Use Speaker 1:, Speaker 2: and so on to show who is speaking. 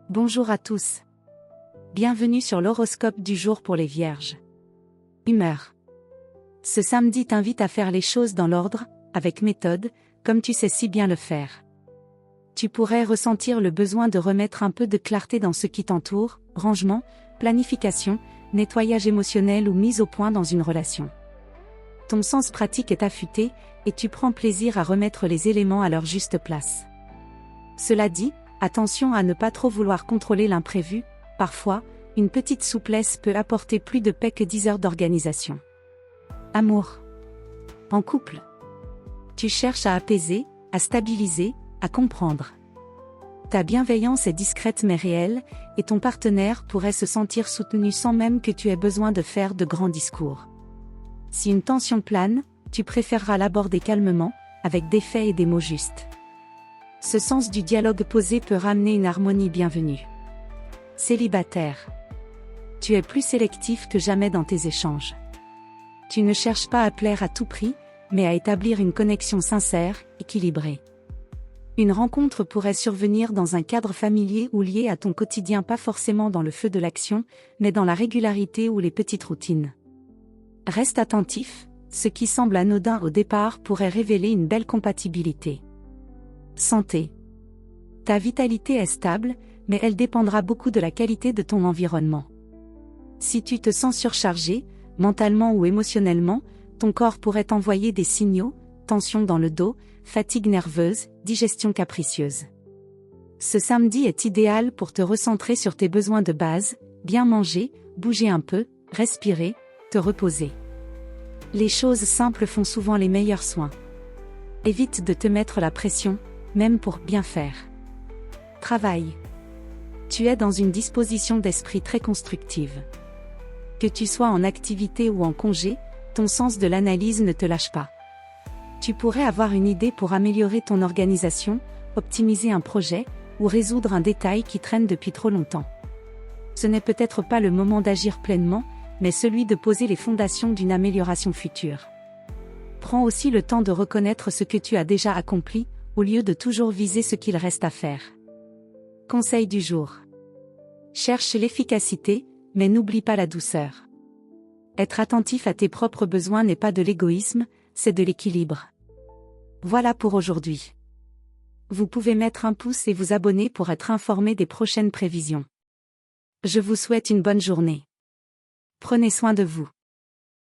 Speaker 1: Bonjour à tous. Bienvenue sur l'horoscope du jour pour les Vierges. Humeur. Ce samedi t'invite à faire les choses dans l'ordre, avec méthode, comme tu sais si bien le faire. Tu pourrais ressentir le besoin de remettre un peu de clarté dans ce qui t'entoure, rangement, planification, nettoyage émotionnel ou mise au point dans une relation. Ton sens pratique est affûté, et tu prends plaisir à remettre les éléments à leur juste place. Cela dit, attention à ne pas trop vouloir contrôler l'imprévu, parfois, une petite souplesse peut apporter plus de paix que 10 heures d'organisation. Amour. En couple. Tu cherches à apaiser, à stabiliser, à comprendre. Ta bienveillance est discrète mais réelle, et ton partenaire pourrait se sentir soutenu sans même que tu aies besoin de faire de grands discours. Si une tension plane, tu préféreras l'aborder calmement, avec des faits et des mots justes. Ce sens du dialogue posé peut ramener une harmonie bienvenue. Célibataire. Tu es plus sélectif que jamais dans tes échanges. Tu ne cherches pas à plaire à tout prix, mais à établir une connexion sincère, équilibrée. Une rencontre pourrait survenir dans un cadre familier ou lié à ton quotidien, pas forcément dans le feu de l'action, mais dans la régularité ou les petites routines. Reste attentif, ce qui semble anodin au départ pourrait révéler une belle compatibilité. Santé. Ta vitalité est stable, mais elle dépendra beaucoup de la qualité de ton environnement. Si tu te sens surchargé, mentalement ou émotionnellement, ton corps pourrait t'envoyer des signaux, tension dans le dos, fatigue nerveuse, digestion capricieuse. Ce samedi est idéal pour te recentrer sur tes besoins de base, bien manger, bouger un peu, respirer, te reposer. Les choses simples font souvent les meilleurs soins. Évite de te mettre la pression, même pour bien faire. Travail. Tu es dans une disposition d'esprit très constructive. Que tu sois en activité ou en congé, ton sens de l'analyse ne te lâche pas. Tu pourrais avoir une idée pour améliorer ton organisation, optimiser un projet, ou résoudre un détail qui traîne depuis trop longtemps. Ce n'est peut-être pas le moment d'agir pleinement, mais celui de poser les fondations d'une amélioration future. Prends aussi le temps de reconnaître ce que tu as déjà accompli, au lieu de toujours viser ce qu'il reste à faire. Conseil du jour. Cherche l'efficacité, mais n'oublie pas la douceur. Être attentif à tes propres besoins n'est pas de l'égoïsme, c'est de l'équilibre. Voilà pour aujourd'hui. Vous pouvez mettre un pouce et vous abonner pour être informé des prochaines prévisions. Je vous souhaite une bonne journée. Prenez soin de vous.